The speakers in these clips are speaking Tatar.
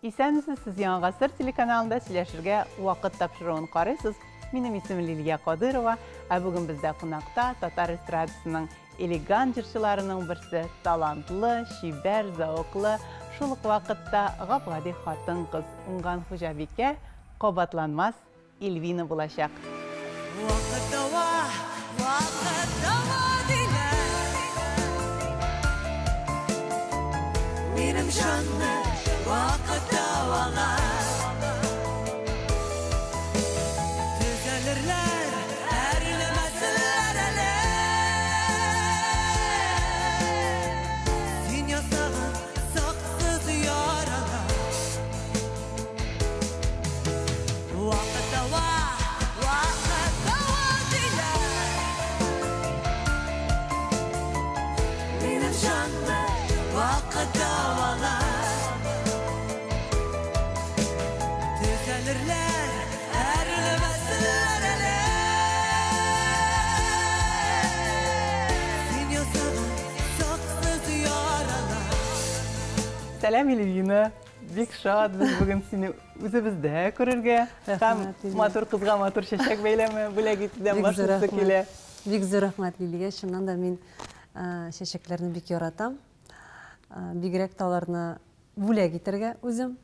Исәнмесез, сіз Яңа ғасыр телеканалында сөйләшергә вакыт тапшыруын карыйсыз. Минем исемем Лилия Кадырова, бүген бездә кунакта татар эстрадасының элегant җырчыларының берсе, талантлы, шибәр, зауыклы, шул ук вакытта гап-гади хатын-кыз уңган хуҗабикә, кабатланмас Эльвина булачак. Минем җанны вакыт давалар, төзәлерләр, әрилемәселәр әле. Син ясаган саксыз яралар. Вакыт дава диләр. Минем җанны вакыт давалар, төзәлерләр, әрилемәселәр әле. Син ясаган саксыз яралар. Сәлам, Эльвина. Бик шат без бүген сине үзебездә күрергә. Һәм матур кызга матур чәчәк бәйләме бүләк итүдән башлысы килә. Бик зур рәхмәт, Лилия. Шуннан да мин чәчәкләрне бик яратам. Бигрәк таларны бүләк итәргә үзем.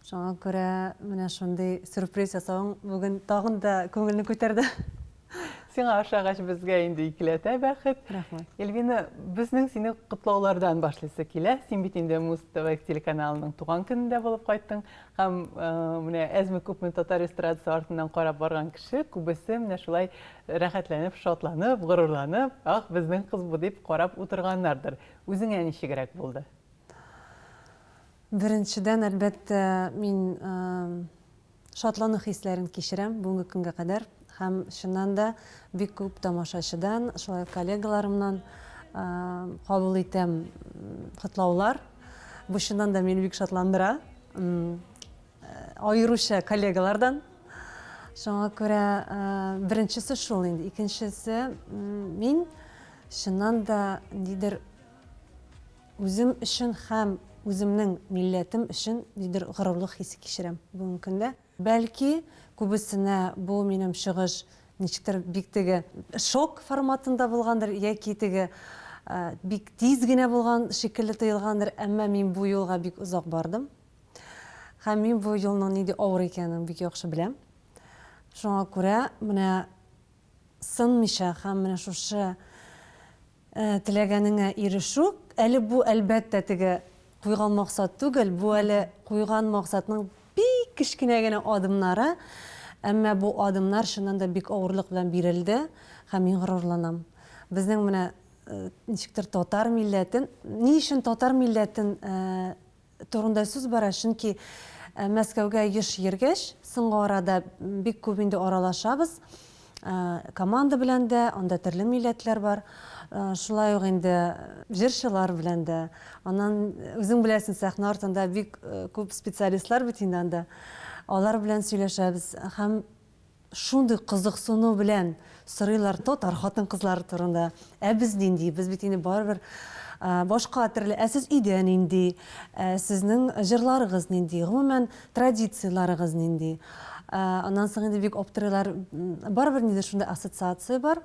Шуңа күрә менә шундый сюрприз ясавың бүген тагын да күңелне күтәрде. Сиңа ошагач безгә инде икеләтә бәхет. Рәхмәт. Эльвина, безнең сине котлаулардан башлыйсы килә. Син бит инде Муз ТВ телеканалының туган көнендә булып кайттың. Һәм менә әзме-күпме татар эстрадасы артыннан карап барган кеше, күбесе менә шулай рәхәтләнеп, шатланып, горурланып, ах, безнең кыз бу дип карап утырганнардыр. Үзеңә ничегрәк булды? Беренчедән, әлбәттә, мин шатлану хисләрен кичерәм бүгенге көнгә кадәр. Һәм шуннан да бик күп тамашачыдан, шулай коллегаларымнан кабул итәм котлаулар. Бу шуннан да мине бик шатландыра. Аеруча коллегалардан. Шуңа күрә беренчесе шул инде. Икенчесе, мин шуннан да нидер үзем өчен һәм үземнең милләтем өчен нидер горурлык хисе кичерәм бүгенге көндә. Бәлки, күбесенә бу минем чыгыш ничектер бик теге шок форматында булгандыр, яки теге бик тиз генә булган шикелле тоелгандыр, әмма мин бу юлга бик озак бардым. Һәм мин бу юлның нинди авыр икәнен бик яхшы беләм. Шуңа күрә менә сынмыйча һәм менә шушы теләгәнеңә ирешү, әле бу әлбәттә теге куйган максат түгел, бу әле куйган максатның бик кичкенә генә адымнары, әмма бу адымнар шуннан да бик авырлык белән бирелде, һәм мин горурланам. Безнең менә ничектер татар милләтен, ни өчен татар милләтен турында сүз бара, чөнки Мәскәүгә еш йөргәч, соңгы арада бик күп инде аралашабыз. Команда белән дә, анда төрле милләтләр бар. Шулай ук инде җырчылар белән дә. Аннан үзең беләсең, сәхнә артында бик күп специалистлар бит инде анда. Алар белән сөйләшәбез һәм шундый кызыксыну белән сорыйлар татар хатын-кызлар турында. Без нинди, без бит инде барыбер башка төрле, сез идән нинди, сезнең җырларыгыз нинди, гомумән традицияларыгыз нинди. Аннан соң инде бик аптырыйлар, барыбер нидер шундый ассоциация бар.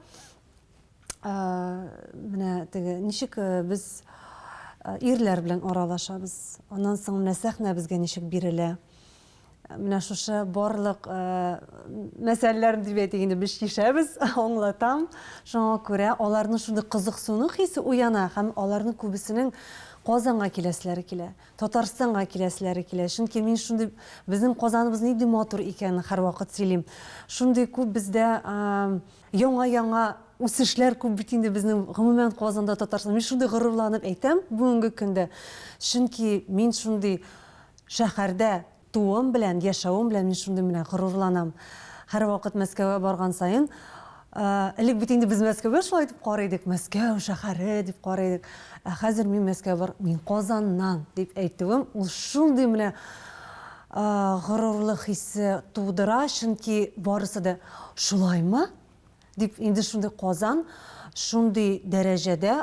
Менә теге ничек без ирләр белән аралашабыз. Аннан соң менә сәхнә безгә ничек бирелә. Менә шушы барлык мәсьәләләрне дип әйтик инде без кишәбез, аңлатам. Шуңа күрә аларның шундый кызыксыну хисе уяна һәм аларның күбесенең Казанга киләселәре килә, Татарстанга киләселәре килә. Чөнки мин шундый безнең Казаныбыз нинди матур икәнен һәрвакыт сөйлим. Шундый күп бездә яңа үсешләр күп бит инде безнең гомумән Казанда, Татарстанда. Мин шундый горурланып әйтәм бүгенге көндә. Чөнки мин шундый шәһәрдә туым белән, яшәвем белән мин шундый менә горурланам. Һәрвакыт Мәскәүгә барган саен, элек бит инде без Мәскәүгә шулай дип карыйдык, Мәскәү шәһәре дип карыйдык. Хәзер мин Мәскәүгә бар, мин Казаннан дип әйтүем, ул шундый менә горурлык хисе тудыра, чөнки барысы да шулаймы дип инде шундый Казан, шундый дәрәҗәдә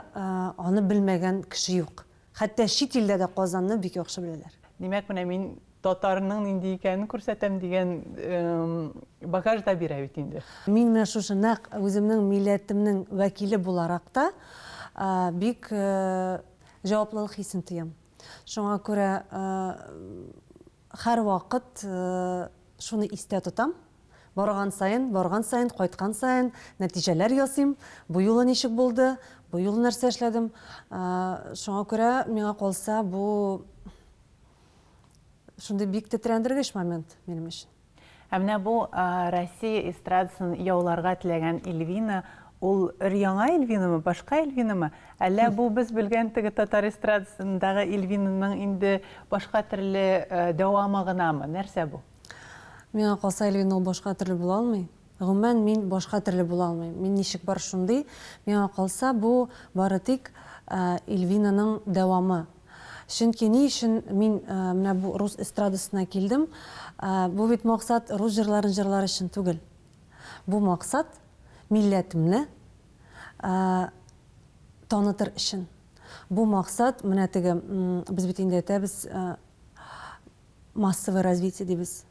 аны белмәгән кеше юк. Хәтта чит илдә дә Казанны бик яхшы беләләр. Димәк, менә мин татарның нинди икәнен күрсәтәм дигән багаж да бирә бит инде. Мин менә шушы нәкъ үземнең милләтемнең вәкиле буларак та бик җаваплылык хисен тоям. Шуңа күрә һәр вакыт шуны истә тотам. Барган сайын, кайткан сайын нәтиҗәләр ясыйм. Бу юлы ничек булды? Бу юлы нәрсә эшләдем? Шуңа күрә миңа калса бу шундый бик тетрәндергеч момент минем өчен. Ә менә бу Россия эстрадасын яуларга теләгән Эльвина, ул яңа Эльвинамы, башка Эльвинамы? Әллә бу без белгән теге татар эстрадасындагы Эльвинаның инде башка төрле дәвамы гынамы? Нәрсә бу? Миңа калса Эльвина ул башка төрле була алмый. Гомумән мин башка төрле була алмыйм. Мин ничек бар шундый, миңа калса бу бары тик Эльвинаның дәвамы. Чөнки ни өчен мин менә бу рус эстрадасына килдем? Бу бит максат рус җырларын җырлар өчен түгел. Бу максат милләтемне танытыр өчен. Бу максат менә теге без бит инде әйтәбез массовое развитие дибез.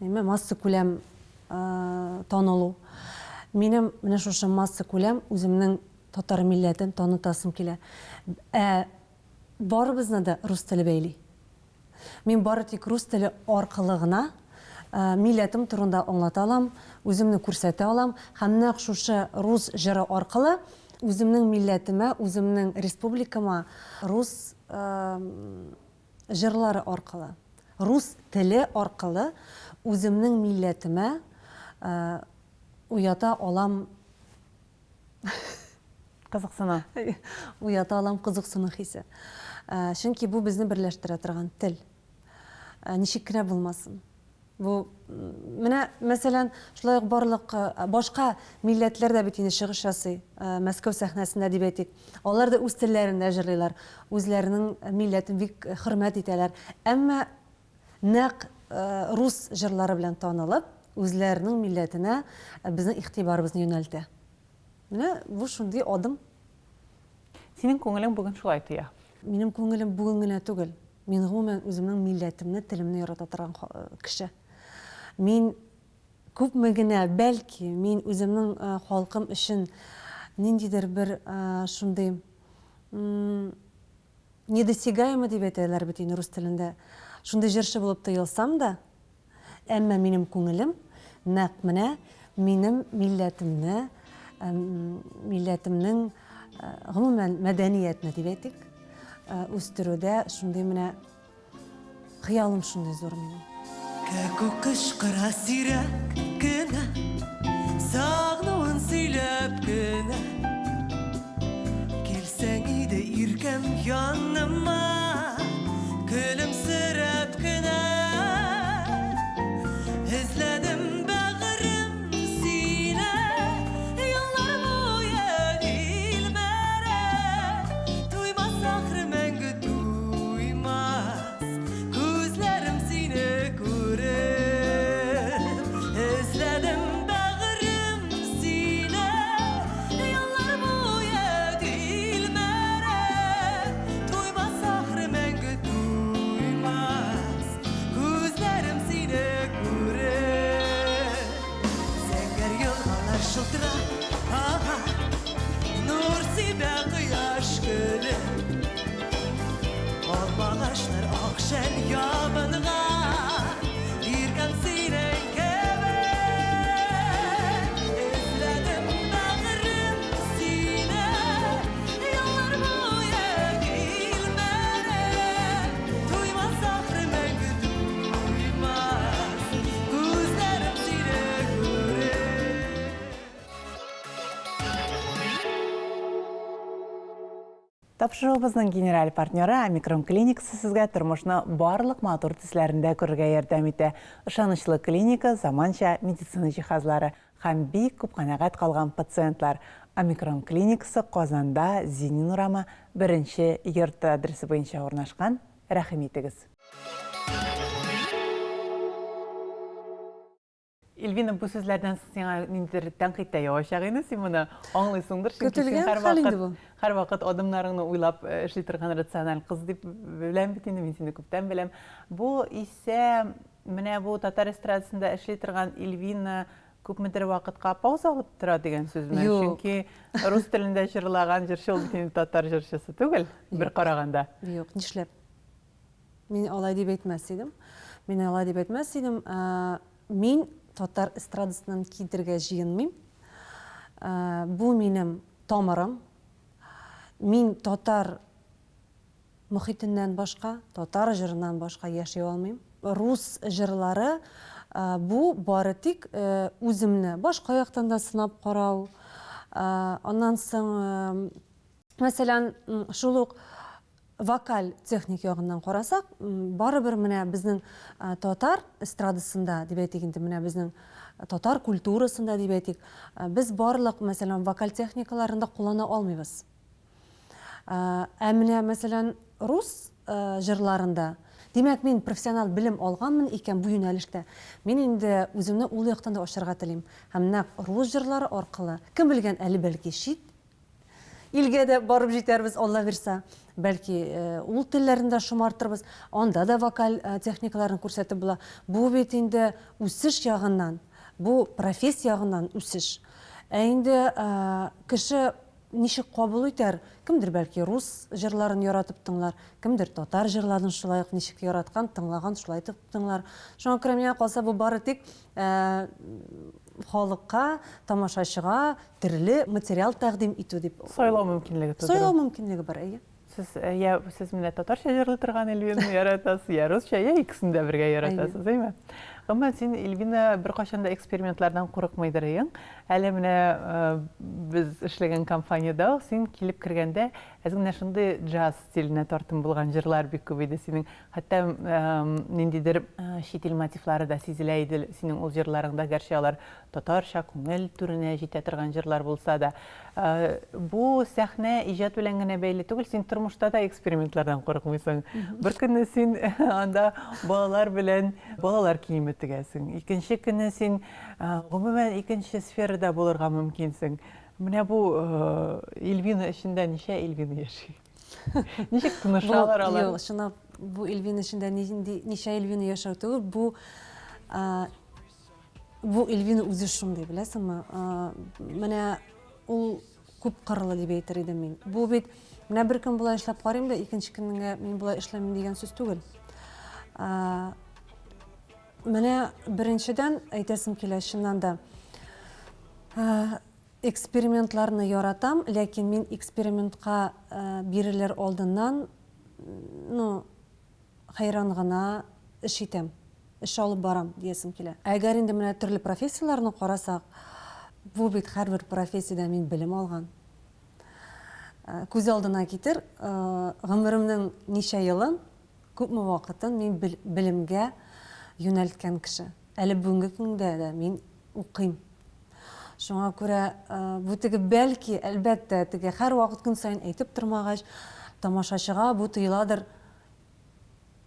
Масса күләм танылу. Минем менә шушы масса күләм үземнең татар милләтен танытасым килә. Барыбызны да рус теле бәйли. Мин бары тик рус теле аркылы гына милләтем турында аңлата алам, үземне күрсәтә алам, һәм нәкъ шушы рус җыры аркылы үземнең милләтемә, үземнең республикама рус җырлары аркылы, рус теле аркылы үземнең милләтемә уята алам Кызыксына. Уята алам кызыксыну хисе. Чөнки бу безне берләштерә торган тел. Ничек кенә булмасын. Бу менә мәсәлән, шулай ук барлык башка милләтләр дә бит инде чыгыш ясый. Мәскәү сәхнәсендә дип әйтик. Алар да үз телләрендә җырлыйлар. Үзләренең милләтен бик хөрмәт итәләр. Әмма нәкъ рус җырлары белән танылып, үзләренең милләтенә безнең игътибарыбызны юнәлтә. Менә бу шундый адым. Синең күңелең бүген шулай тоя. Минем күңелем бүген генә түгел. Мин гомумән үземнең милләтемне, телемне ярата торган кеше. Мин күпме генә, бәлки, мин үземнең халкым өчен ниндидер бер шундый недосягаемый дип әйтәләр бит инде рус телендә. Шундый җырчы булып тоелсам да, әмма минем күңелем нәкъ менә минем милләтемне, милләтемнең гомумән мәдәниятне дип әйтик, үстерүдә шундый менә хыялым шундый зур минем. Кәкүк кышкыра сирәк кенә, сагынуын сөйләп кенә, килсәң иде иркәм яныма, көлемсерәп кенә, эзләдем бәгырем сине, еллар буе дилбәрә, туймас ахры мәңге туймас, күзләрем сине күрер, эзләдем бәгырем сине, еллар буе дилбәрә, туймас ахры мәңге туймас, күзләрем сине күрер. Зәңгәр елгалар шылтыра, нур сибә кояш көле, алмагачлар ак шәл ябынга, иркәм синең кебек, эзләдем бәгырем сине, еллар буе килмәре, туймас ахры мәңге туймас, күзләрем сине күрер. Тапшырыбызның генераль партнеры Омикрон клиникасы сезгә тормышны барлык матур төсләрендә күрергә ярдәм итә. Ышанычлы клиника, заманча медицина җиһазлары һәм бик күп канәгать калган пациентлар. Омикрон клиникасы Казанда, Зинин урамы 1-нче йорт адресы буенча урнашкан. Рәхим итегез. Илвина, бу сүзләрдән сиңа ниндидер тәнкыйть та явашак инде, син моны аңлыйсыңдыр. Чөнки син Көтелгән хәл инде бу. һәрвакыт адымнарыңны уйлап эшли торган рациональ кыз дип беләм бит инде, мин сине күптән беләм. Бу исә менә бу татар эстрадасында эшли торган Илвина күпмедер вакытка пауза алып тора дигән сүзме? Юк. Чөнки рус телендә җырлаган җырчы ул бит инде татар җырчысы түгел, бер караганда. Юк, нишләп? Мин алай дип әйтмәс идем. Мин алай дип әйтмәс идем. Мин татар эстрадасынан китергә җыенмыйм. Бу минем тамырым. Мин татар мөхитеннән башка, татар җырыннан башка яши алмыйм. Рус җырлары бу бары тик үземне башка яктан да сынап карау. Аннан соң, мәсәлән, шул ук вокаль техник ягыннан карасак, барыбер менә безнең татар эстрадасында дип әйтик инде, менә безнең татар культурасында дип әйтик, без барлык, мәсәлән, вокаль техникаларында куллана алмыйбыз. Менә, мәсәлән, рус җырларында, димәк, мин профессионал белем алганмын икән бу юнәлештә. Мин инде үземне ул яктан да ачарга телим. Һәм нәкъ рус җырлары аркылы, кем белгән, әле бәлки чит илгә дә барып җитәрбез, Алла бирсә. Бәлки ул телләрендә шомартырбыз, анда да вокаль техникаларын күрсәтеп була. Бу бит инде үсеш ягыннан, бу профессия ягыннан үсеш. Инде кеше ничек кабул итәр? Кемдер бәлки рус җырларын яратып тыңлар, кемдер татар җырларын шулай ук ничек яраткан, тыңлаган, шулай итеп тыңлар. Шуңа күрә миңа калса бу бары тик халыкка, тамашачыга төрле материал тәкъдим итү дип. Сайлау мөмкинлеге тудыру. Сайлау мөмкинлеге бар, әйе. Сез менә татарча җырлый торган Илвинаны яратасыз, я русча, я икесен дә бергә яратасыз, әйме? Гомумән, син Илвина беркайчан да экспериментлардан курыкмыйдыр идең. Әле менә без эшләгән компаниядә син килеп кергәндә, әзгенә шундый джаз стиленә тартым булган җырлар бик күп иде синең. Хәтта ниндидер чит ил мотивлары да сизелә иде синең ул җырларыңда, гәрчә алар татарча күңел түренә җитә торган җырлар булса да. Бу сәхнә иҗат белән генә бәйле түгел, син тормышта да экспериментлардан курыкмыйсың. Бер көнне син анда балалар белән балалар киеме тегәсең. Икенче көнне син гомумән икенче сферада булырга мөмкинсең. Менә бу Илвина эчендә ничә Илвина яши? Ничек тынышалар алар? Юк, шуна бу Илвина эчендә ничә Илвина яшәү түгел, бу Илвина үзе шундый, беләсеңме? Менә ул күп кырлы дип әйтер идем мин. Бу бит менә бер көн булай эшләп карыйм да, икенче көнгә мин булай эшләмим дигән сүз түгел. Менә беренчедән әйтәсем килә, чыннан да экспериментларны яратам, ләкин мин экспериментка бирелер алдыннан хайран гына эш итәм, эш алып барам диясем килә. Әгәр инде менә төрле профессияларны карасак, бу бит һәрбер профессиядә мин белем алган. Күз алдына китер, гомеремнең ничә елын, күпме вакытын мин белемгә юнәлткән кеше. Әле бүгенге көндә дә мин укыйм. Шуңа күрә бу теге бәлки, әлбәттә, теге һәр вакыт көн сайын әйтеп тормагач, тамашачыга бу тыйладыр.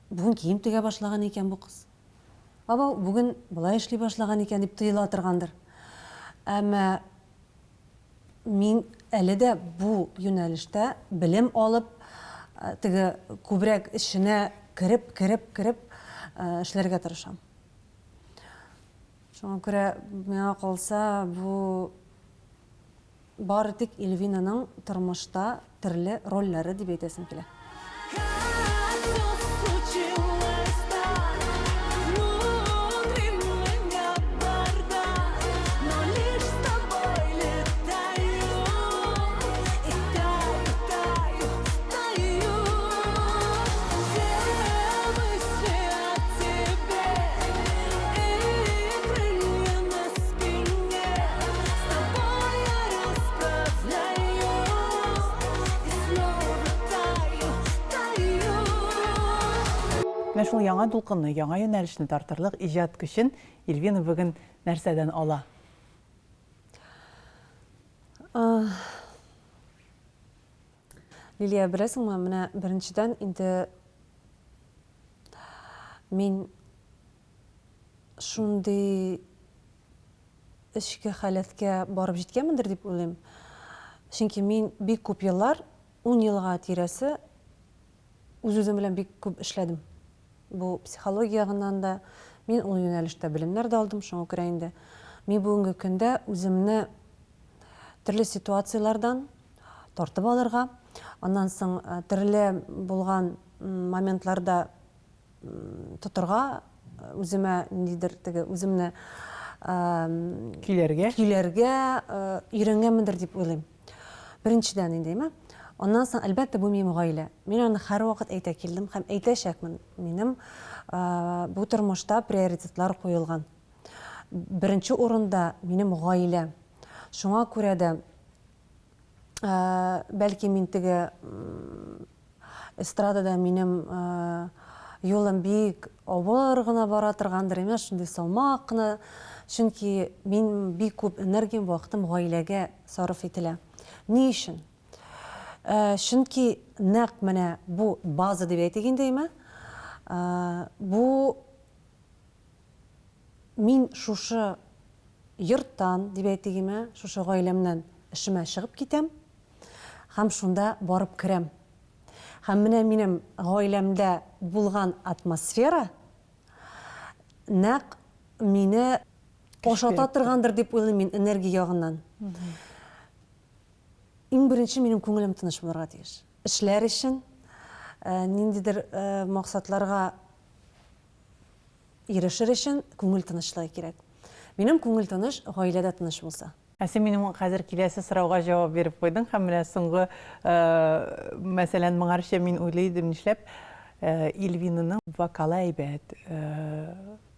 Бүген кием тегә башлаган икән бу кыз. Баба, бүген булай эшли башлаган икән дип тыйла торгандыр. Әмма мин әле дә бу юнәлештә белем алып, теге күбрәк эшенә кереп эшләргә тырышам. Шуңа күрә миңа калса, бу бары тик Илвинаның тормышта төрле рольләре дип әйтәсем килә. Менә шул яңа дулкынны, яңа юнәлешне тартырлык иҗат көчен Илвина бүген нәрсәдән ала? Лилия, беләсеңме, менә беренчедән инде мин шундый ішкі халәткә барып җиткәнмендер дип уйлыйм. Чөнки мин бик күп еллар, 10 елга тирәсе үз-үзем белән бик күп эшләдем. Бу психология ягыннан да мин ул юнәлештә белемнәр дә алдым, шуңа күрә инде мин бүгенге көндә үземне төрле ситуациялардан тартып алырга, аннан соң төрле булган моментларда тотырга, үземә ниндидер теге үземне Көйләргә. Өйрәнгәнмендер дип уйлыйм. Беренчедән инде, Ondan sonra әлбәттә бу минем гаилә. Мин аны һәр вакыт әйтә килдем һәм әйтәчәкмен. Минем бу тормышта приоритетлар куелган. Беренче урында минем гаилә. Шуңа күрә дә бәлки мин теге эстрадада минем юлым бик авыр гына бара торгандыр, шундый салмак кына. Чөнки мин бик күп энергиям, вакытым гаиләгә сарыф ителә. Ни өчен? Чөнки нәкъ менә бу база дип әйтгәндәйме? Бу мин шушы йорттан дип әйтгәнме, шушы гаиләмнән эшемә чыгып китәм һәм шунда барып керәм. Һәм менә минем гаиләмдә булган атмосфера нәкъ мине ашата торгандыр дип уйлыйм мин энергия ягыннан. Иң беренче минем күңелем тыныч булырга тиеш. Эшләр өчен, ниндидер максатларга ирешер өчен күңел тынычлыгы кирәк. Минем күңел тыныч, гаиләдә тыныч булса. Сен минем хәзер киләсе сорауга җавап биреп куйдың һәм менә соңгы мәсәлән моңарча мин уйлыйдым нишләп Илвинаның вокалы әйбәт,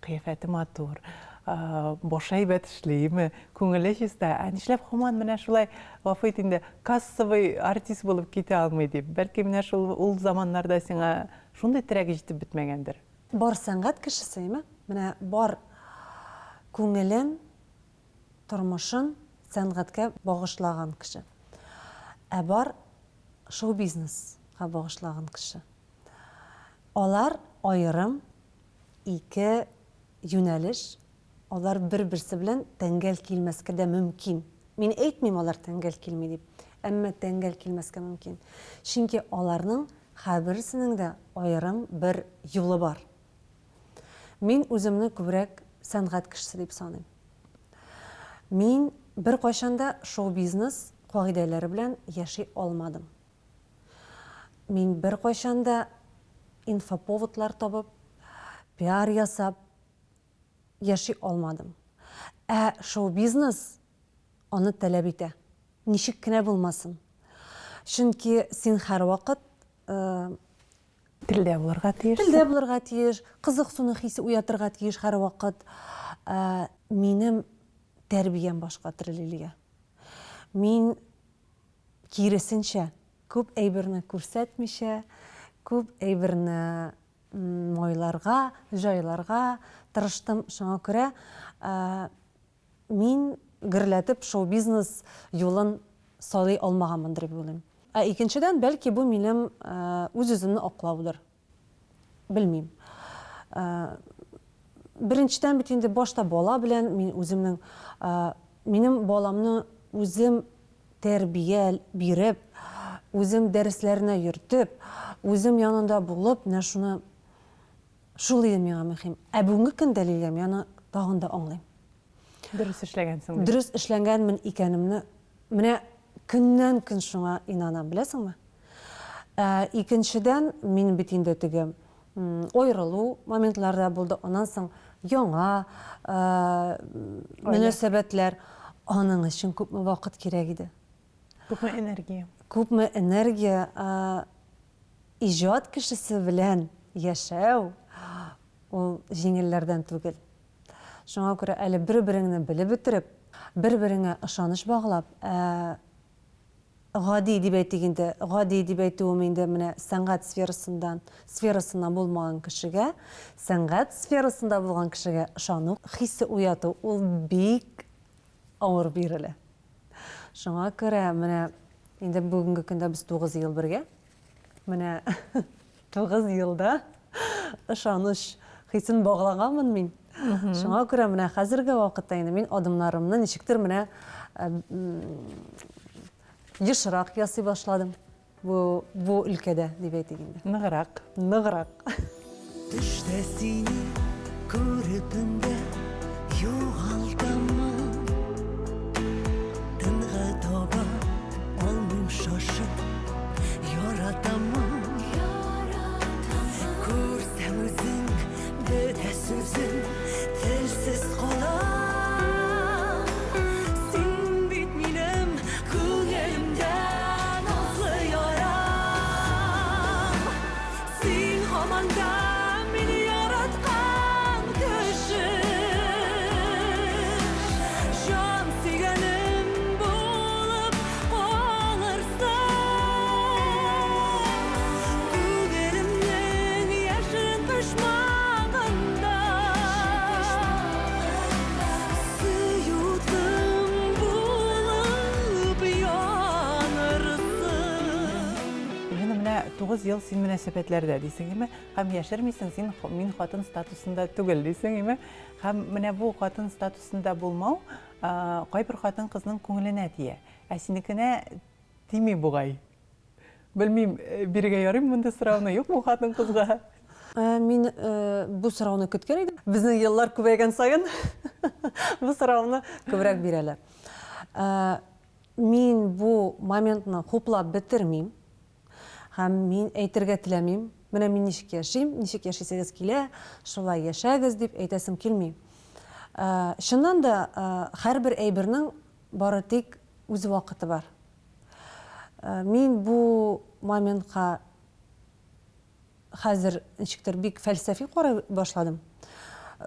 кыяфәте матур, башы әйбәт эшлейме, күңеле чиста. Нишләп һаман менә шулай гафу ит инде кассовый артист булып китә алмый дип. Бәлки менә шул ул заманнарда сиңа шундый терәк җитеп бетмәгәндер. Бар сәнгать кешесеме? Менә бар күңелен, тормышын сәнгатькә багышлаган кеше. Ә бар шоу-бизнеска багышлаган кеше. Алар аерым ике юнәлеш, алар бер-берсе белән тәңгәл килмәскә дә мөмкин. Мин әйтмим алар тәңгәл килми дип, әмма тәңгәл килмәскә мөмкин. Чөнки аларның һәрберсенең дә аерым бер юлы бар. Мин үземне күбрәк сәнгать кешесе дип саныйм. Мин бер кайчанда шоу-бизнес кагыйдәләре белән яши алмадым. Мин бер кайчанда инфоповодлар табып, пиар ясап яши алмадым. Ә шоу-бизнес аны таләп итә. Ничек кенә булмасын. Чөнки син һәр вакыт Телдә булырга тиеш. Телдә булырга тиеш, кызыксыну хисе уятырга тиеш һәр вакыт. Минем тәрбиям башка төрлелегә. Мин киресенчә күп әйберне күрсәтмичә, күп әйберне майларга, җайларга тырыштым. Шуңа күрә мин гөрләтеп шоу-бизнес юлын салый алмаганмындыр дип уйлыйм. Икенчедән, бәлки бу минем үз-үземне аклаудыр. Белмим. Беренчедән бит инде башта бала белән мин үземнең минем баламны үзем тәрбия биреп, үзем дәресләренә йөртеп, үзем янында булып, менә шуны шул иде миңа мөһим. Ә бүгенге көндә Лилия, яны тагын да аңлыйм. Дөрес эшләгәнсең. Дөрес эшләнгәнмен икәнемне менә көннән-көн шуңа инанам, беләсеңме? Икенчедән, мин бит инде теге ойрылу моментларда булды. Аннан соң яңа мөнәсәбәтләр, аның өчен күпме вакыт кирәк иде. Күпме энергия. Күпме энергия, иҗат кешесе белән яшәү ул җиңелләрдән түгел. Шуңа күрә әле бер-береңне белеп бетереп, бер-береңә ышаныч баглап, гади дип әйтгәндә, гади дип әйтүем инде менә сәнгать сферасыннан булмаган кешегә, сәнгать сферасында булган кешегә ышану хисе уяту, ул бик авыр бирелә. Шуңа күрә менә инде бүгенге көндә без 9 ел бергә. Менә 9 елда ышаныч хисен баглаганмын мин. Шуңа күрә менә хәзерге вакытта инде мин адымнарымны ничектер менә ешрак ясый башладым. Бу өлкәдә дип әйтик инде. Ныгырак. Ныгырак. Düşte seni görüpünde yoğaldımı Dınğa toba olmayım şaşıp yaratamam Görsem özün böde sözün telsiz kolan Sen bitminem kuyelimden azlı yaram Sen hamandan beni yaratkan kişi Can siganim bulup kalırsın Kuyelimden yaşın pişmanında Suyutum bulup yanırsın Җыны менә 9 ел син мөнәсәбәтләрдә дисең име, һәм яшермисең син мин хатын статусында түгел дисең име, һәм менә бу хатын статусында булмау кайбер хатын кызның күңеленә тия. Ә синекенә тими бугай. Белмим, биргә ярыйм монда сорауны юк бу хатын кызга. Мин бу сорауны көткән идем. Безнең еллар күбәйгән саен бу сорауны күбрәк бирәләр. Мин бу моментны хуплап бетермим. Һәм мин әйтергә теләмим. Менә мин ничек яшим, ничек яшисегез килә, шулай яшәгез дип әйтәсем килми. Шуннан да һәрбер әйбернең бары тик үз вакыты бар. Мин бу моментка хәзер ничектер бик фәлсәфи карый башладым.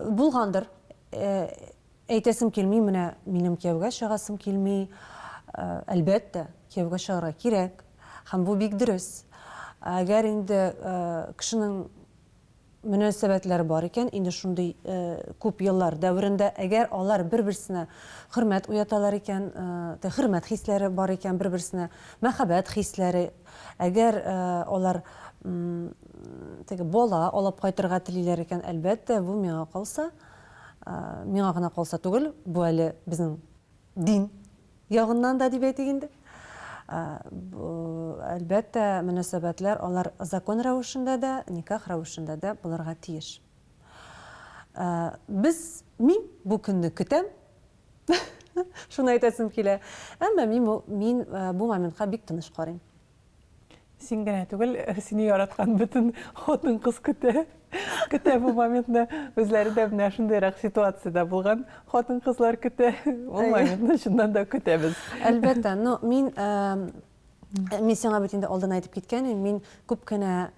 Булгандыр. Әйтәсем килми, менә минем кияүгә чыгасым килми. Әлбәттә, кияүгә чыгарга кирәк. Һәм бу бик дөрес. Әгәр инде кешенең мөнәсәбәтләре бар икән, инде шундый күп еллар дәврендә, әгәр алар бер-берсенә хөрмәт уяталар икән, хөрмәт хисләре бар икән, бер-берсенә мәхәббәт хисләре, әгәр алар бала алып кайтырга телиләр икән, әлбәттә, бу миңа гына калса түгел, бу әле безнең дин ягыннан да дип әйтик инде. Әлбәттә, мөнәсәбәтләр алар закон рәвешендә дә, никах рәвешендә дә булырга тиеш. Мин бу көнне көтәм. Шуны әйтәсем килә. Әмма мин бу моментка бик тыныч карыйм. Син генә түгел, сине яраткан бөтен хатын кыз көтә. Көтә бу моментны үзләре дә менә шундыйрак ситуациядә булган хатын кызлар көтә. Ул моментны шуннан да көтәбез. Әлбәттә, мин сиңа бит инде алдан әйтеп киткән, мин күп кенә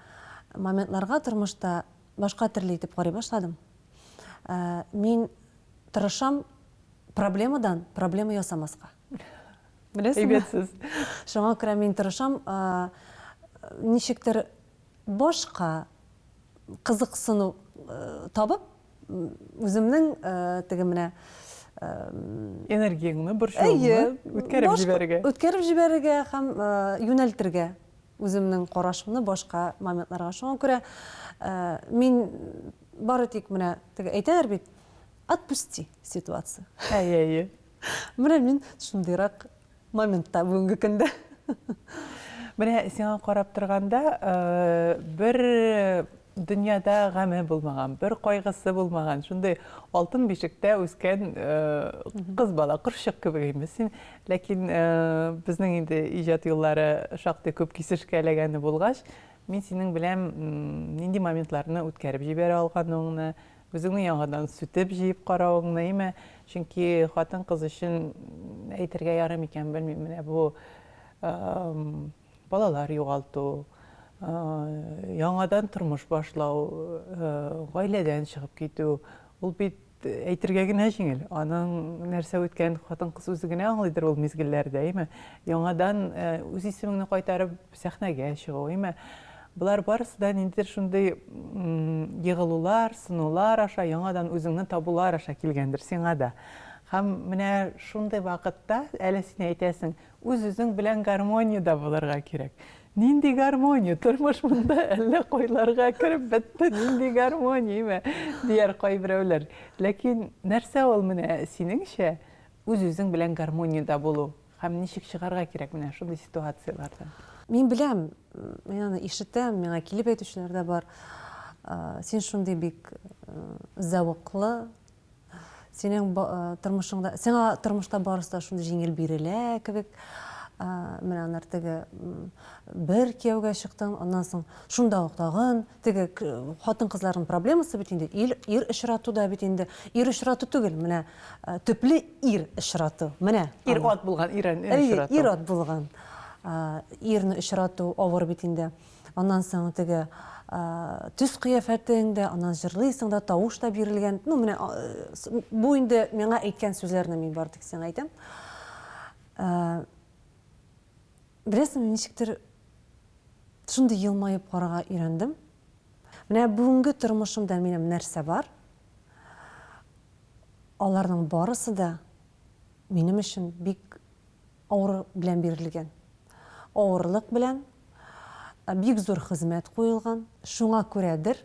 моментларга тормышта башка төрле итеп карый башладым. Мин тырышам проблемадан проблема ясамаска. Беләсезме? Шуңа күрә мин тырышам ничектер башка кызыксыну табып, үземнең теге менә энергияңны, борчуыңны үткәреп җибәрергә һәм юнәлтергә үземнең карашымны башка моментларга. Шуңа күрә мин бары тик менә теге әйтәләр бит, отпусти ситуация. Менә мин шундыйрак моментта бүгенге көндә. Менә сиңа карап торганда бер дөньяда гаме булмаган, бер кайгысы булмаган, шундый алтын бишектә үскән кыз бала, кыршык кебек имесин, ләкин безнең инде иҗат юллары шактый күп кисешкәләгәне булгач, мин синең белән нинди моментларны үткәреп җибәрә алганыңны, үзеңне яңадан сүтеп җыеп каравыңны, име? Чөнки хатын кыз өчен әйтергә ярым икән, белмим, менә бу балалар югалту, яңадан тормыш башлау, гаиләдән чыгып китү, ул бит әйтергә генә җиңел. Аның нәрсә үткән хатын кыз үзе генә аңлыйдыр ул мизгелләрдә, име? Яңадан үз исемеңне кайтарып сәхнәгә чыгу, име? Булар барысы да ниндидер шундый егылулар, сынулар аша, яңадан үзеңне табулар аша килгәндер сиңа да. Һәм менә шундый вакытта әле син әйтәсең, үз-үзең белән гармонияда булырга кирәк. Нинди гармония, тормыш монда әллә кайларга кирип бетте, нинди гармония дияр кай берәүләр. Ләкин нәрсә ул менә синеңчә үз-үзең белән гармониядә булу һәм ничек чыгарга кирәк менә шундый ситуациялардан? Мин беләм, мин аны ишетәм, миңа килеп әйтүчеләр дә бар. Син шундый бик зәвыклы, синең тормышыңда, сиңа тормышта барысы да шундый җиңел бирелә кебек. Менә аннар теге бер кияүгә чыктың, аннан соң шунда ук тагын, теге хатын-кызларның проблемасы бит инде ир очрату да бит инде. Ир очрату түгел, менә төпле ир очрату. Менә Ир-ат булган, ирен очрату. Ир-ат булган. Ирне очрату авыр бит инде. Аннан соң теге төс кыяфәтеңдә, аннан җырлыйсың да, тавыш та бирелгән. Ну, менә бу инде миңа әйткән сүзләрне мин бар тик сиңа әйтәм. Беләсең, ничектер шундый елмайып карарга өйрәндем. Менә бүгенге тормышымда минем нәрсә бар? Аларның барысы да минем өчен бик авыр белән бирелгән. Авырлык белән бик зур хезмәт куелган. Шуңа күрәдер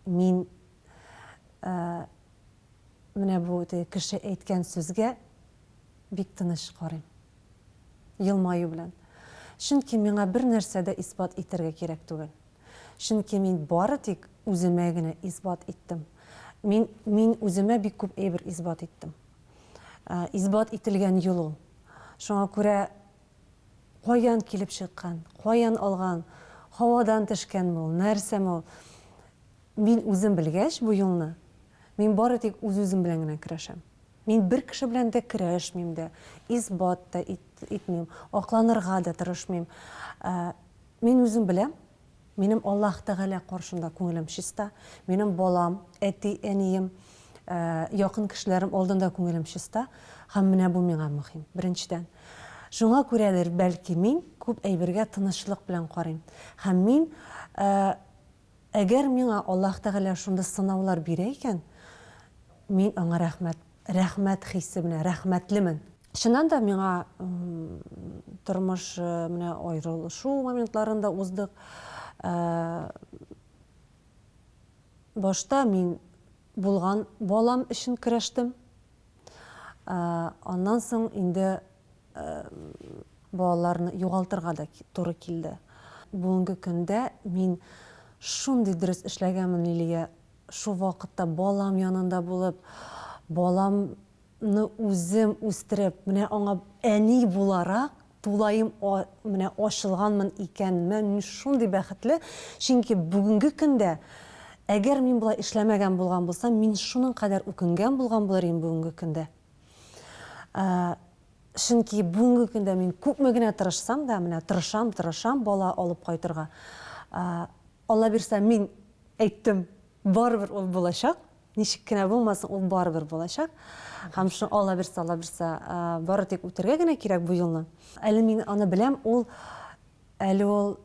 мин менә бу кеше әйткән сүзгә бик тыныч карыйм. Елмаю белән. Чөнки миңа бер нәрсә дә исбат итәргә кирәк түгел. Чөнки мин бары тик үземә генә исбат иттем. Мин үземә бик күп әйбер исбат иттем. Исбат ителгән юл ул. Шуңа күрә каян килеп чыккан, каян алган, һавадан төшкәнме ул, нәрсәме ул? Мин үзем белгәч бу юлны, мин бары тик үзем белән генә көрәшәм. Мин бер кеше белән дә көрәшмим дә, исбат та итмим, акланырга да тырышмыйм. Мин үзем беләм, минем Аллаһ Тәгалә каршында күңелем чиста, минем балам, әти, әнием, якын кешеләрем алдында күңелем чиста, һәм менә бу миңа мөһим. Беренчедән, шуңа күрәдер бәлки мин күп әйбергә тынычлык белән карыйм. Һәм мин әгәр миңа Аллаһ Тәгалә шундый сынаулар бирә икән, мин аңа рәхмәт хисе белән рәхмәтлемен. Шуннан да миңа тормыш менә аерылышу моментларында уздык. Башта мин булган балам өчен көрәштем. Аннан соң инде балаларны югалтырга да туры килде. Бүгенге көндә мин шундый дөрес эшләгәнмен Лилия, шу вакытта балам янында булып, баламны үзем үстереп, менә аңа әни буларак тулайым менә ачылганмын икән. Мен шундый бәхетле, чөнки бүгенге көндә әгәр мин булай эшләмәгән булган булсам, мин шуның кадәр үкенгән булган булыр идем бүгенге көндә. Чөнки бүгенге көндә мин күпме генә тырышсам да, менә тырышам бала алып кайтырга. Алла бирсә, мин әйттем, барыбер ул булачак. Ничек кенә булмасын, ул барыбер булачак. Һәм шу Алла бирсә, бары тик үтәргә генә кирәк бу юлны. Әле мин аны беләм, әле ул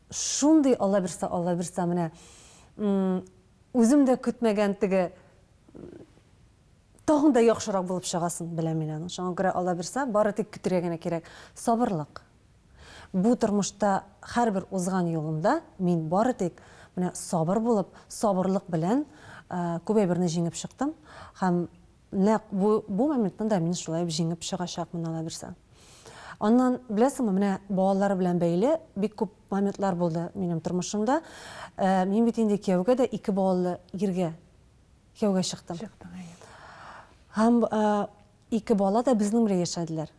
шундый Алла бирсә менә үзем дә көтмәгән теге тагын да яхшырак булып чыгасын беләм мин аны. Шуңа күрә Алла бирсә, бары тик көтәргә генә кирәк. Сабырлык. Бу тормышта һәрбер узган юлымда мин бары тик менә сабыр булып, сабырлык белән күп әйберне җиңеп чыктым. Һәм бу моментта да мин шулай җиңеп чыгачакмын Алла бирсә. Аннан беләсеңме, менә балалар белән бәйле бик күп моментлар булды минем тормышымда. Мин бит инде кияүгә дә 2 балалы иргә кияүгә чыктым. Һәм 2 бала да безнең белән яшәделәр.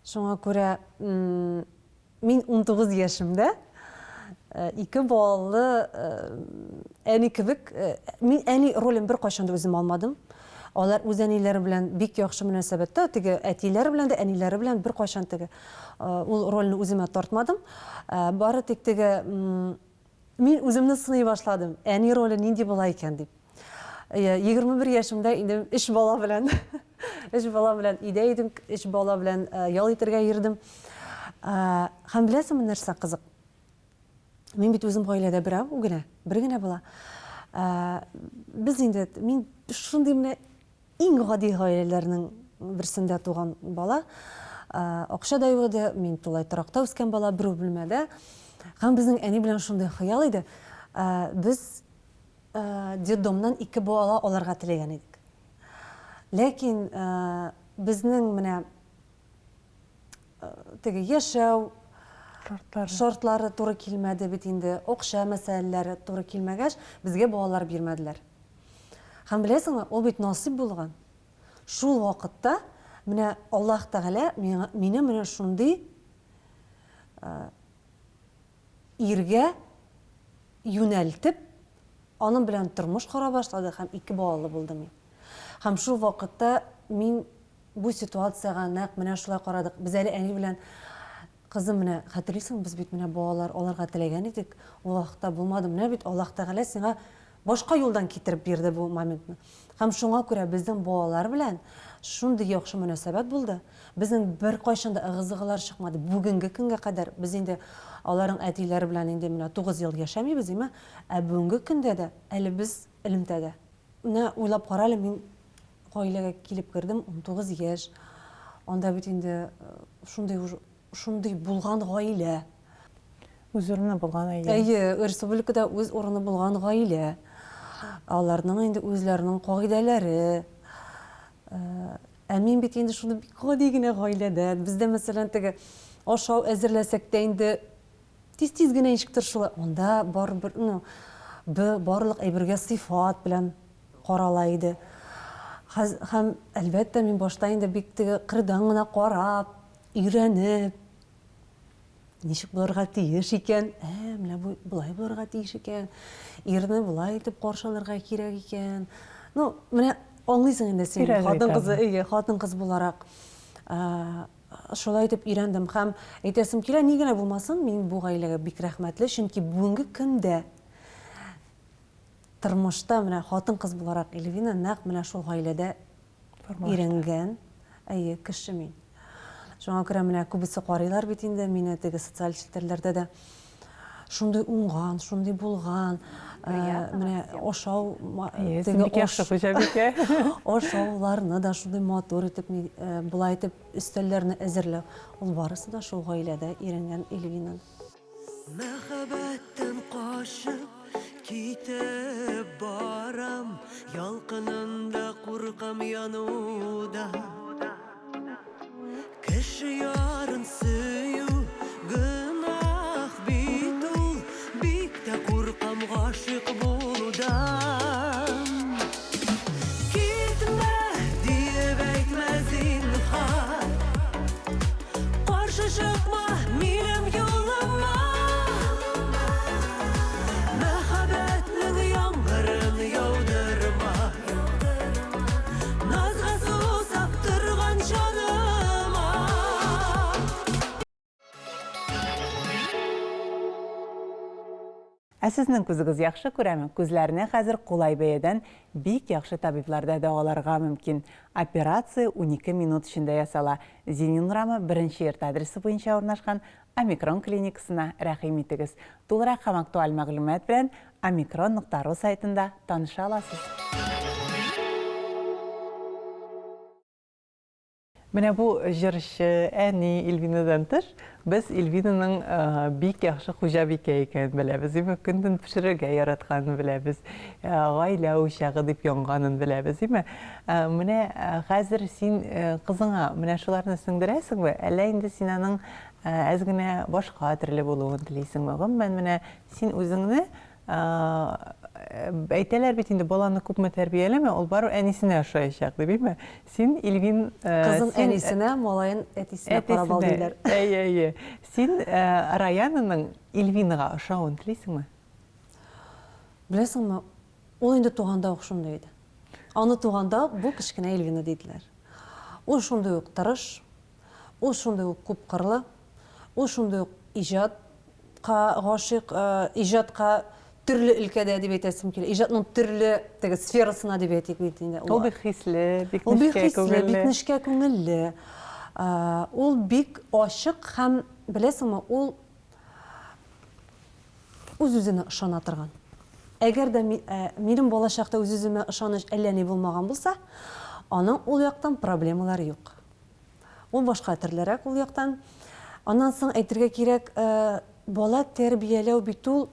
Шуңа күрә мин 19 яшемдә 2 балалы әни кебек, мин әни ролен бер кайчан да үзем алмадым. Алар үз әниләре белән бик яхшы мөнәсәбәттә, теге әтиләре белән дә, әниләре белән бер кайчан теге ул рольне үземә тартмадым. Бары тик теге мин үземне сыный башладым. Әни роле нинди була икән дип. 21 яшемдә инде 3 бала белән өйдә идем, 3 бала белән ял итәргә йөрдем. Һәм беләсеңме нәрсә кызык? Мин бит үзем гаиләдә бер генә була. Без инде мин шундый менә иң гади гаиләләрнең берсендә туган бала. Акча да юк иде, мин тулай торакта үскән бала, берәү белмәдә. Һәм безнең әни белән шундый хыял иде. Без детдомнан 2 бала аларга теләгән идек. Ләкин безнең менә теге яшәү шартлары туры килмәде бит инде, акча мәсьәләләре туры килмәгәч, безгә балалар бирмәделәр. Һәм беләсеңме, ул бит насыйп булган. Шул вакытта менә Аллаһ Тәгалә мине менә шундый иргә юнәлтеп, аның белән тормыш кора башлады һәм 2 балалы булдым мин. Һәм шул вакытта мин бу ситуацияга нәкъ менә шулай карадык. Без әле әни белән кызым менә хәтерлисең, без бит менә балалар аларга теләгән идек. Ул вакытта булмады. Менә бит Аллаһ Тәгалә сиңа башка юлдан китереп бирде бу моментны. Һәм шуңа күрә безнең балалар белән шундый яхшы мөнәсәбәт булды. Безнең бер кайчан да ыгы-зыгылар чыкмады. Бүгенге көнгә кадәр без инде аларның әтиләре белән инде менә 9 ел яшәмибез, име? Бүгенге көндә дә әле без элемтәдә. Менә уйлап кара әле, мин гаиләгә килеп кердем, 19 яшь. Анда бит инде шундый булган гаилә. Үз урыны булган әйе. Әйе, республикада үз урыны булган гаилә. Аларның инде үзләренең кагыйдәләре. Мин бит инде шуны бик гади генә гаиләдә. Бездә мәсәлән теге ашау әзерләсәк тә инде тиз-тиз генә ишектер шулай. Анда барлык әйбергә сыйфат белән карала иде. Һәм әлбәттә мин башта инде бик теге кырдан гына карап, өйрәнеп, ничек булырга тиеш икән, менә булай булырга тиеш икән, ирне булай итеп каршыларга кирәк икән. Менә аңлыйсың инде син, хатын-кыз буларак. Шулай итеп өйрәндем һәм әйтәсем килә, ни генә булмасын, мин бу гаиләгә бик рәхмәтле, чөнки бүгенге көндә тормышта менә хатын-кыз буларак Эльвина нәкъ менә шул гаиләдә өйрәнгән кеше мин. Шуңа күрә менә күбесе карыйлар бит инде мине теге социаль челтәрләрдә дә шундый уңган, шундый булган, менә ашау ашауларны да шундый матур итеп, булай итеп өстәлләрне әзерләү. Ул барысы да шул гаиләдә өйрәнгән Эльвина. Мәхәббәттән кашып китеп барам, ялкынында куркам януда. Кеше ярын сөю гынах бит ул, бик тә куркам гашык булудан. Китмә диеп әйтмә зинһар, каршы чыкма минем юлыма. Мәхәббәтнең яңгырын яудырма, назга сусап торган җаныма. Сезнең күзегез яхшы күрәме? Күзләренә хәзер кулай бәядән бик яхшы табибларда дәваларга мөмкин. Операция 12 минут эчендә ясала. Зенин урамы 1-нче йорт адресы буенча урнашкан Омикрон клиникасына рәхим итегез. Тулырак һәм актуаль мәгълүмат белән omikron.ru сайтында таныша аласыз. Менә бу җырчы әни Эльвинадан тыш, без Эльвинаның бик яхшы хуҗабикә икәнен беләбез. Көндән пешерергә яратканын беләбез. Гаилә учагы дип янганын беләбез, име? Менә хәзер син кызыңа менә шуларны сеңдерәсеңме? Әллә инде син аның әз генә башка төрле булуын телисеңме? Гомумән менә син үзеңне әйтәләр бит инде баланы күпме тәрбияләмә, ул бару әнисенә ошаячак дип, име? Син Эльвин кызын әнисенә, малайын әтисенә карап алдылар. Әйе. Син Раянаның Эльвинага ошавын телисеңме? Беләсеңме, ул инде туганда ук шундай иде. Аны туганда бу кичкенә Эльвина диделәр. Ул шундай ук тырыш, ул шундай ук күп кырлы, ул шундай ук иҗатка гашык, иҗатка төрле өлкәдә дип әйтәсем килә. Иҗатның төрле теге сферасына дип әйтик бит инде. Ул бик хисле, бик нечкә күңелле. Ул бик ачык һәм беләсеңме, ул үз-үзенә ышана торган. Әгәр дә минем балачакта үз-үземә ышаныч әллә ни булмаган булса, аның ул яктан проблемалары юк. Ул башка төрлерәк ул яктан. Аннан соң әйтергә кирәк, бала тәрбияләү бит ул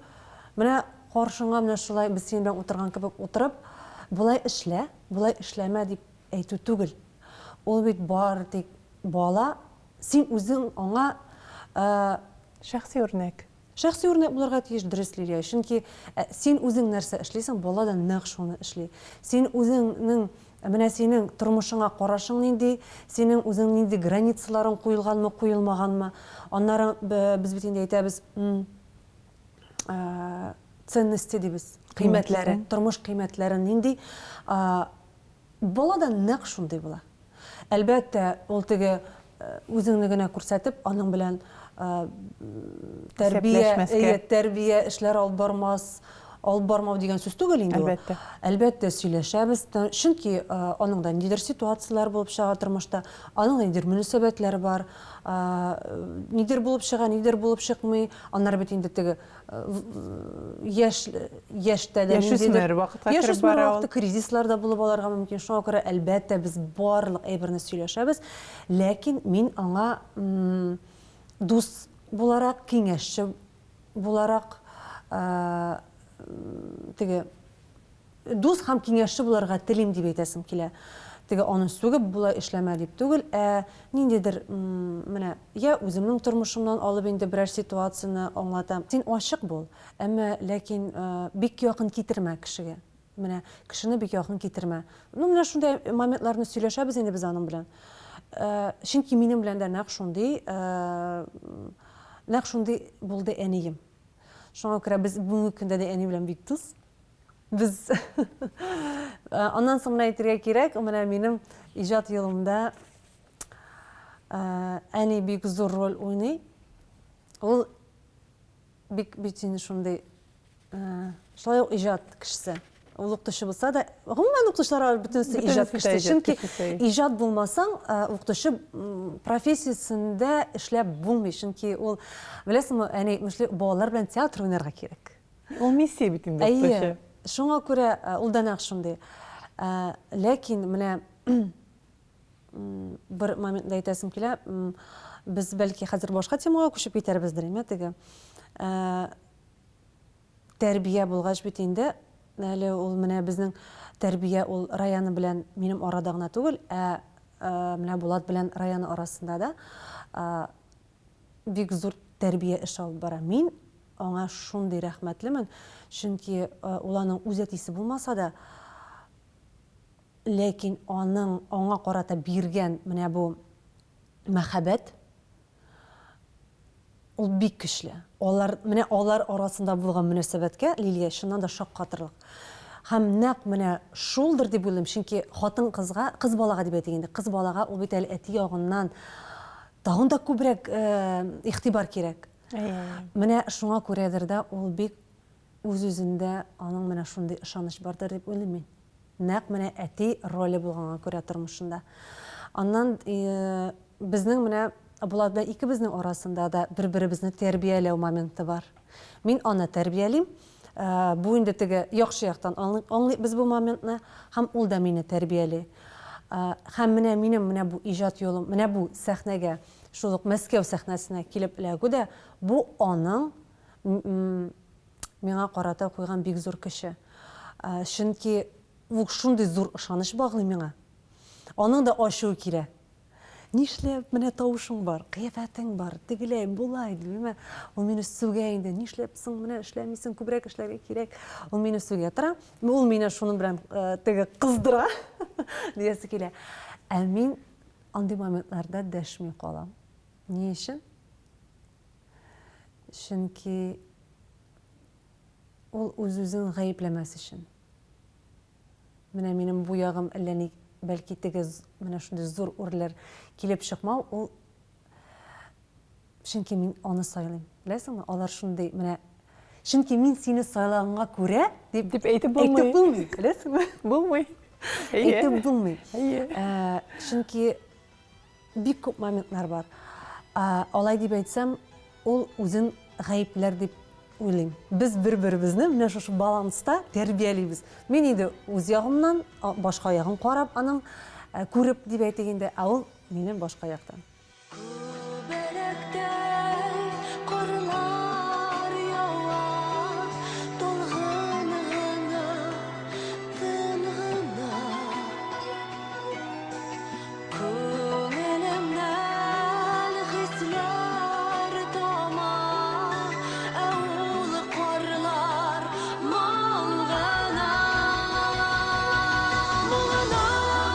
менә каршыңа менә шулай без синең белән утырган кебек утырып, булай эшлә, булай эшләмә дип әйтү түгел. Ул бит бар тик бала, син үзең аңа Шәхси үрнәк. шәхси үрнәк булырга тиеш, дөрес Лилия. Чөнки син үзең нәрсә эшлисең, бала да нәкъ шуны эшли. Син үзеңнең менә синең тормышыңа карашың нинди, синең үзең нинди границаларың куелганмы, куелмаганмы. Аннары без бит инде әйтәбез, ценности дибез, кыйммәтләре, тормыш кыйммәтләре нинди. Бала да нәкъ шундый була. Әлбәттә, ул теге үзеңне генә күрсәтеп, аның белән тәрбия эшләр алып бармау дигән сүз түгел инде. Әлбәттә. Әлбәттә сөйләшәбез, чөнки аның да нидер ситуациялар булып чыга тормышта, аның да нидер мөнәсәбәтләр бар, нидер булып чыга, нидер булып чыкмый, аннары бит инде теге яшьтә дә Яшүсмер вакытка кереп бара ул. Кризислар да булып алырга мөмкин. Шуңа күрә әлбәттә без барлык әйберне сөйләшәбез, ләкин мин аңа дус буларак, киңәшче буларак, теге дус һәм киңәшче буларга телим дип әйтәсем килә. Теге аның сүгеп булай эшләмә дип түгел, ниндидер менә я үземнең тормышымнан алып инде берәр ситуацияны аңлатам. Син ачык бул, әмма ләкин бик якын китермә кешегә. Менә кешене бик якын китермә. Менә шундай моментларны сөйләшәбез инде без аның белән. Чөнки минем белән дә нәкъ шундый булды әнием. Шуңа күрә без бүгенге көндә дә әни белән бик дус. Biz ondan sonra әйтергә кирәк, менә минем иҗат юлымда әни бик зур роль уйный. Ул бик шундый шулай ук иҗат кешесе. Ул укытучы булса да, гомумән укытучылар бөтенесе иҗат кешесе. Чөнки иҗат булмасаң, укытучы профессиясендә эшләп булмый. Чөнки ул, беләсеңме, әни балалар белән театр уйнарга кирәк. Ул миссия бит инде укытучы. Шуңа күрә ул да нәкъ шундый. Ләкин менә бер моментта әйтәсем килә, без бәлки хәзер башка темага күчеп китәрбездер, теге тәрбия булгач бит инде, әле ул менә безнең тәрбия ул районы белән минем арада гына түгел, менә Булат белән районы арасында да бик зур тәрбия эш алып бара. Мин аңа шундый рәхмәтлемен, чөнки ул аның үз әтисе булмаса да, ләкин аңа карата биргән менә бу мәхәббәт ул бик көчле. Менә алар арасында булган мөнәсәбәткә Лилия шуннан да шаккатырлык. Һәм нәкъ менә шулдыр дип уйлыйм, чөнки хатын кызга, кыз балага дип әйтик инде, кыз балага ул бит әле әти ягыннан тагын да күбрәк игътибар кирәк. Менә шуңа күрәдер дә ул бик үз-үзендә аның менә шундый ышаныч бардыр дип уйлыйм мин. Нәкъ менә әти роле булганга күрә тормышында. Аннан безнең менә Булат белән икебезнең арасында да бер-беребезне тәрбияләү моменты бар. Мин аны тәрбиялим. Бу инде теге яхшы яктан аңлый без бу моментны, һәм ул да мине тәрбияли. Һәм менә минем менә бу иҗат юлым, менә бу сәхнәгә, шул ук Мәскәү сәхнәсенә килеп эләгү дә, бу аның миңа карата куйган бик зур кеше. Чөнки ул шундый зур ышаныч баглый миңа. Аның да ачуы килә. Нишләп менә тавышың бар, кыяфәтең бар, тегеләй булай, димме? Ул мине сүгә инде. Нишләпсең менә эшләмисең, күбрәк эшләргә кирәк. Ул мине сүгә тора. Ул мине шуның белән теге кыздыра. Диясе килә. Ә мин андый моментларда дәшми калам. Ни өчен? Чөнки ул үз-үзен гаепләмәс өчен. Менә минем бу ягым әллә ни бәлки теге менә шундый зур үрләр килеп чыкмау, ул чөнки мин аны сайлыйм. Беләсеңме? Алар шундый менә чөнки мин сине сайлаганга күрә дип әйтеп булмый. Беләсеңме? Булмый. Әйтеп булмый. Чөнки бик күп моментлар бар. Алай дип әйтсәм, ул үзен гаепләр дип уйлыйм. Без бер-беребезне менә шушы баланста тәрбиялибез. Мин инде үз ягымнан башка ягын карап, аның күреп дип әйтик инде, ул Менен башка яктан. Күбелектей қорлар яуар, толған ғана, тынғана. Көңілімнен хислер тома, әуыл қорлар малғана. Мұңалар,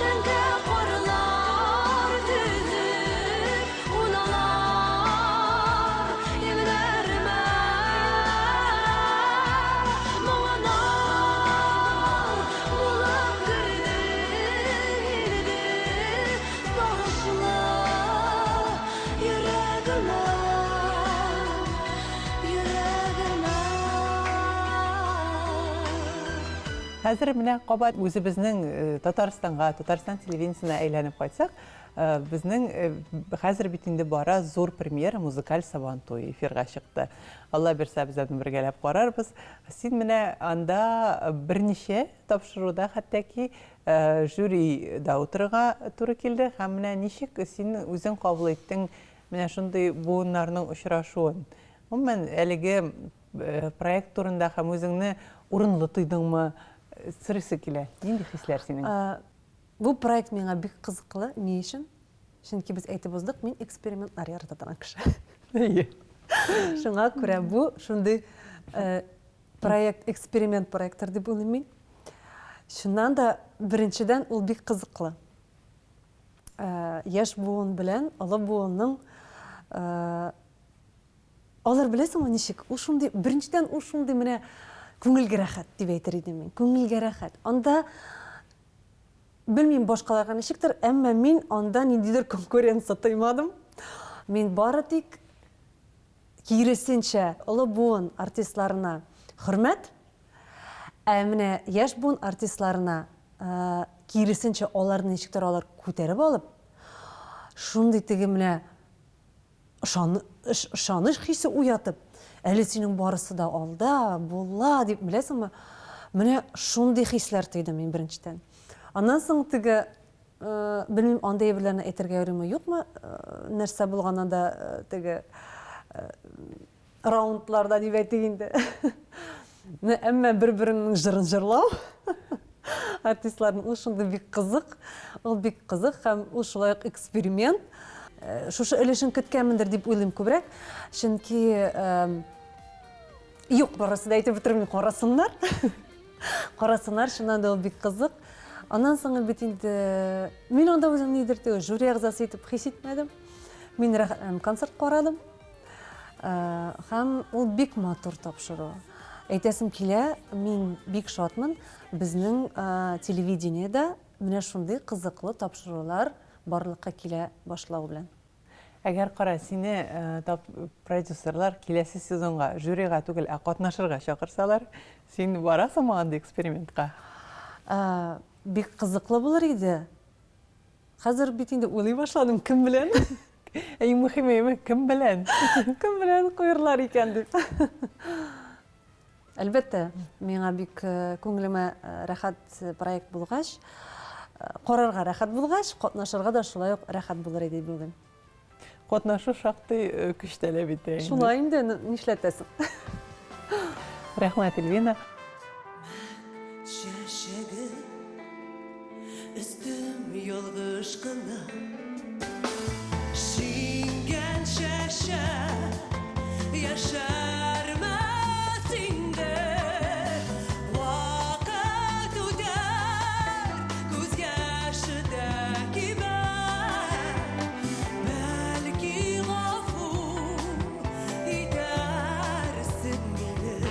тәнге қорлар түзіп, уналар, емдерме. Мұңалар, мұлап кірді, елді, бағышла yüreğime, yüreğime. Хәзер менә кабат үзебезнең Татарстанга, Татарстан телевидениесенә әйләнеп кайтсак, безнең хәзер бит инде бара зур премьера музыкаль Сабантуй эфирга чыкты. Алла бирсә, без аны бергәләп карарбыз. Син менә анда берничә тапшыруда хәтта жюри да утырырга туры килде. Һәм менә ничек син үзең кабул иттең менә шундый буыннарның очрашуын? Гомумән, әлеге проект турында һәм үзеңне урынлы тойдыңмы? Сырысы килә. Нинди хисләр синең? Бу проект миңа бик кызыклы. Ни өчен? Чөнки без әйтеп уздык, мин экспериментлар ярата торган кеше. Шуңа күрә бу шундый проект, эксперимент проекттар дип уйлыйм мин. Шуннан да беренчедән ул бик кызыклы. Яшь буын белән олы буынның алар беләсеңме ничек? Ул шундый беренчедән ул шундый менә күңелгә рәхәт дип әйтер идем мин. Күңелгә рәхәт. Анда белмим башкаларга ничектер, әмма мин анда ниндидер конкуренция тоймадым. Мин бары тик киресенчә олы буын артистларына хөрмәт, менә яшь буын артистларына киресенчә аларны ничектер алар күтәреп алып, шундый теге менә ышаныч хисе уятып, әле синең барысы да алда, була дип беләсеңме? Менә шундый хисләр тойдым мин беренчедән. Аннан соң теге белмим андай белән әйтергә ярыймы, юкмы? Нәрсә булганнан да теге раундларда дип әйтик инде. Әмма бер-береңнең җырын җырлау. Артистларның ул шундый бик кызык. Ул бик кызык һәм ул шулай ук эксперимент. Шушы өлешен көткәнмендер дип уйлыйм күбрәк. Чөнки юк, барысы да әйтеп бетермим, карасыннар. Карасыннар, шуннан да ул бик кызык. Аннан соң бит инде мин анда үзем нидер теге жюри әгъзасы итеп хис итмәдем. Мин концерт карадым. Һәм ул бик матур тапшыру. Әйтәсем килә, мин бик шатмын. Безнең телевидениедә менә шундый кызыклы тапшырулар барлыкка килә башлау белән. Әгәр кара сине продюсерлар киләсе сезонга жюрига түгел, ә катнашырга чакырсалар, син барасыңмы андый экспериментка? Бик кызыклы булыр иде. Хәзер бит инде уйлый башладым, кем белән? Мөһиме, кем белән? Кем белән куйырлар икән дип. Әлбәттә, миңа бик күңелемә рәхәт проект булгач, карарга рәхәт булгач, катнашырга да шулай ук рәхәт булыр иде дип уйлыйм. Катнашу шактый көч таләп итә. Шулай инде, нишләтәсең? Рәхмәт, Эльвина. Чәчәге üstüm yolgış kına Şingen şəşə yaşarmaz indi Vakit öder göz yaşı da kibar Belki gafur edersin beni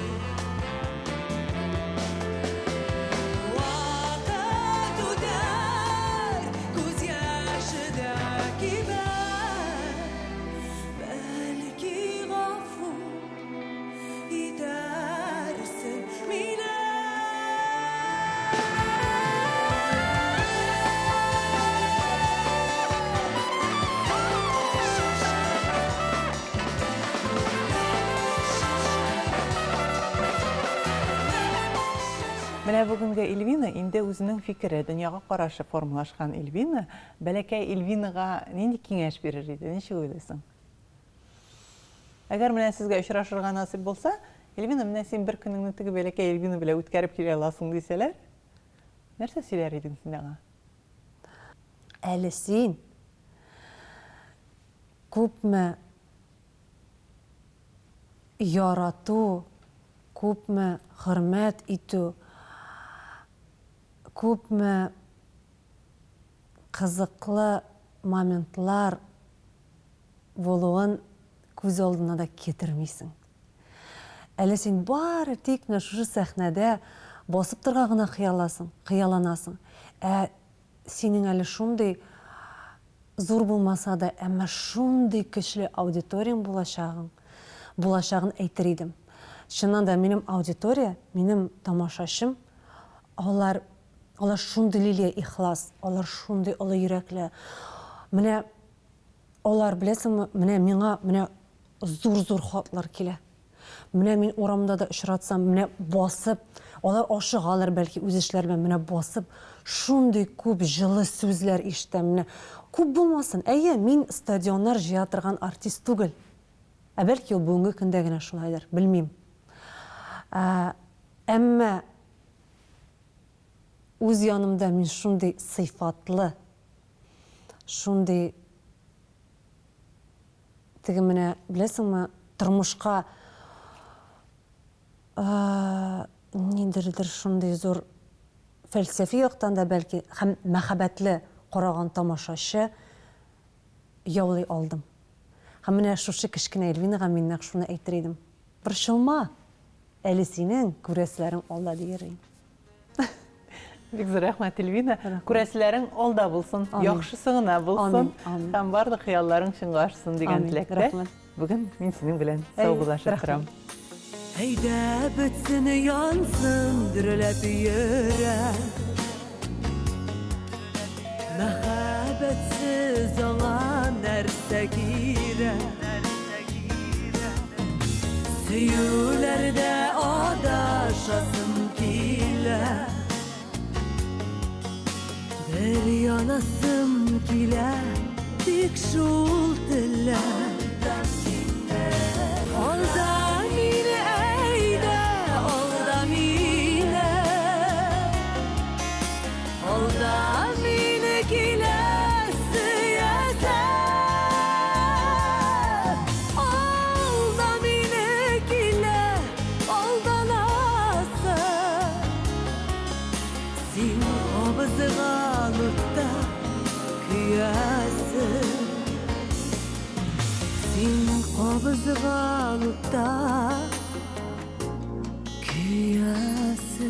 Vakit öder göz yaşı da Менә бүгенге Эльвина инде үзенең фикере, дөньяга карашы формалашкан Эльвина, бәләкәй Эльвинага нинди киңәш бирер иде, ничек уйлыйсың? Әгәр менә сезгә очрашырга насыйп булса, Эльвина, менә син бер көнеңне теге бәләкәй Эльвина белән үткәреп килә аласың дисәләр, нәрсә сөйләр идең син аңа? Әле син күпме ярату, күпме хөрмәт итү, күпме кызыклы моментлар булуын күз алдына да китермисең. Әле син бары тик шушы сәхнәдә басып торга гына хыялланасың. Синең әле шундый зур булмаса да, әмма шундый көчле аудиторияң булачагын әйтер идем. Чыннан да минем аудитория, минем тамашачым, алар шундый лилия ихлас, алар шундый олы йөрәкле. Менә алар беләсеңме, менә миңа зур хатлар килә. Менә мин урамда да очратсам, менә басып, алар ашыгалар бәлки үз эшләре белән, менә басып, шундый күп җылы сүзләр ишетәм. Менә күп булмасын. Әйе, мин стадионнар җыя торган артист түгел. Бәлки ул бүгенге көндә генә шулайдыр, белмим. Әмма үз янымда мин шундый сыйфатлы, шундый теге менә беләсеңме, тормышка ниндидер шундый зур фәлсәфи яктан да бәлки һәм мәхәббәтле караган тамашачы яулый алдым. Һәм менә шушы кечкенә Эльвинага мин нәкъ шуны әйтер идем. Борчылма, әле синең күрәселәрең алда дияр идем. Бик зур рәхмәт, Эльвина. Күрәселәрең алда булсын, яхшысы гына булсын, һәм барлык хыялларың чынга ашсын дигән теләктә. Бүген мин синең белән саубуллашып торам. Әйдә бетсен янсын дөрләп йөрәк, мәхәббәтсез аңа нәрсә кирәк? Сөюләрдә адашасым килә, бер янасым килә, тик шул теләк. Алда мине, әйдә, алда мине, алда мине килә сөясәм, алда мине килә алданасың, син абызганлыкта көясең. Син кабызганлыкта көясең.